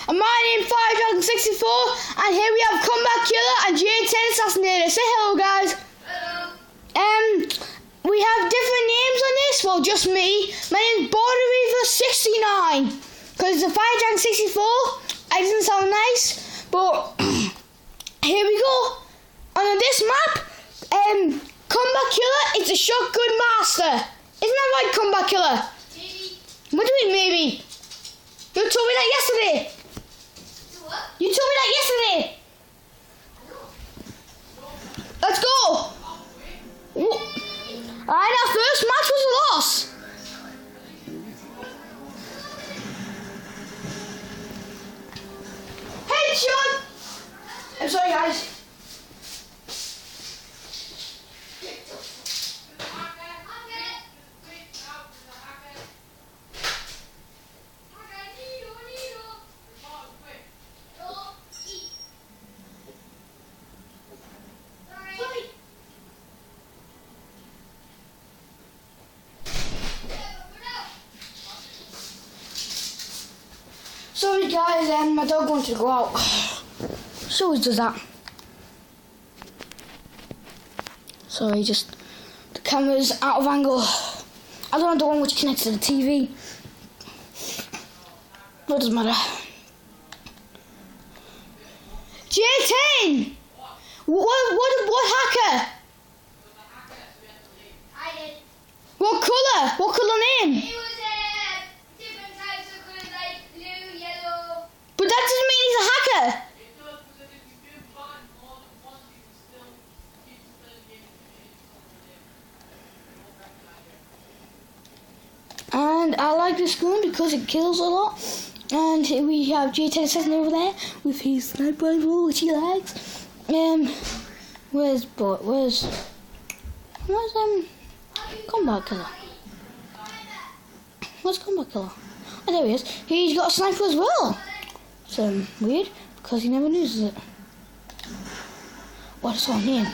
And my name's Fire Dragon 64, and here we have Combat Killer and J10 Assassinator. Say hello, guys. Hello. We have different names on this. Well, just me. My name's Border Reaver 69, because the Fire Dragon 64. It doesn't sound nice, but here we go. And on this map, Combat Killer, it's a shotgun master. Isn't that right, Combat Killer? Maybe. What do you mean, maybe? You told me that yesterday. What? You told me that yesterday. Let's go. Alright, our first match was a loss. Headshot. I'm sorry, guys. Sorry guys, my dog wanted to go out. She always does that. Sorry, just the camera's out of angle. I don't know the one which connects to the TV. But it doesn't matter. J10! What hacker? I did. What colour? What colour name? It was different types of colours like blue, yellow. But that doesn't mean he's a hacker. And I like this gun because it kills a lot. And we have J10 Assassin over there with his sniper rifle, which he likes. Where's Combat Killer? Where's Combat Killer? Oh, there he is. He's got a sniper as well. It's weird because he never uses it. What is our name?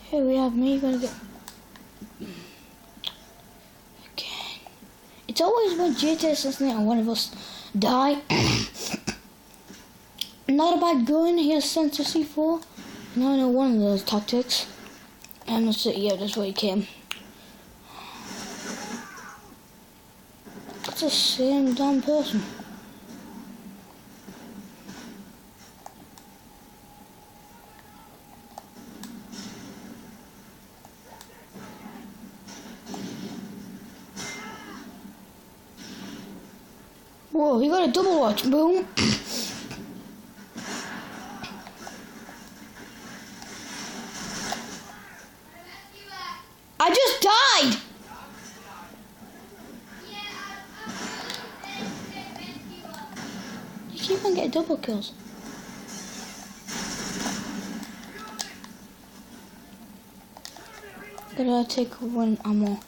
Here we have me gonna get. It's always when J10 Assassinate and one of us die. Not a bad gun, he has sensor C4. And I know one of those tactics. And that's it, yeah, that's where he came. It's the same damn person. Whoa, he got a double watch, boom. I just died. You keep on getting double kills. Gotta take one ammo.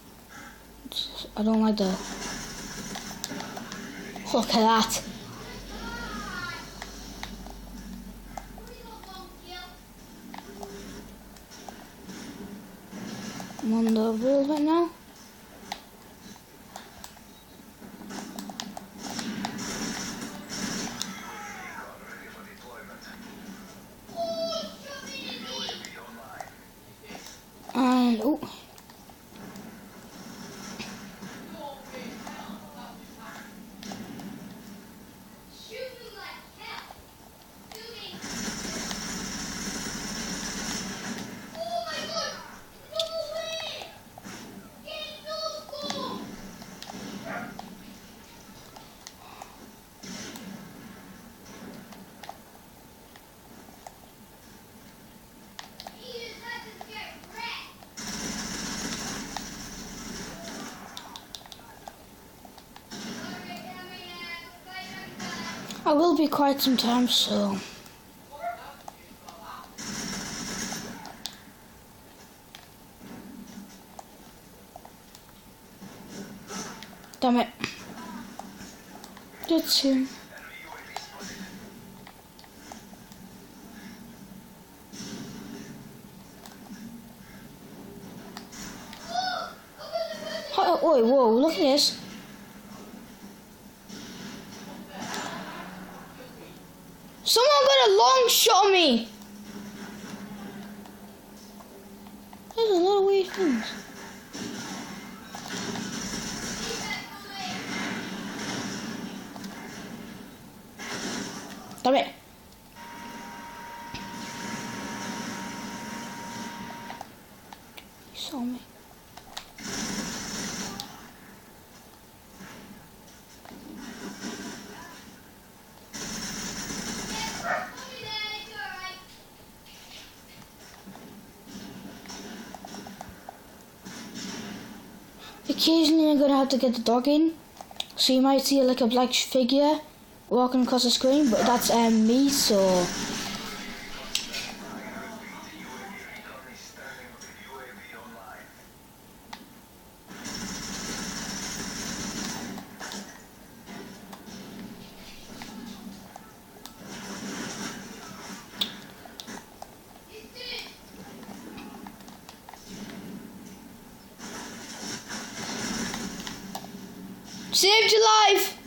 I don't like the. Look at that. I'm on the wall right now. And oh. I will be quiet sometimes, so. Damn it. That's him. Oh, whoa, look at this. Someone got a long shot on me. There's a lot of weird things. Damn it. You saw me. Occasionally I'm gonna have to get the dog in, so you might see like a black figure walking across the screen, but that's me, so saved your life.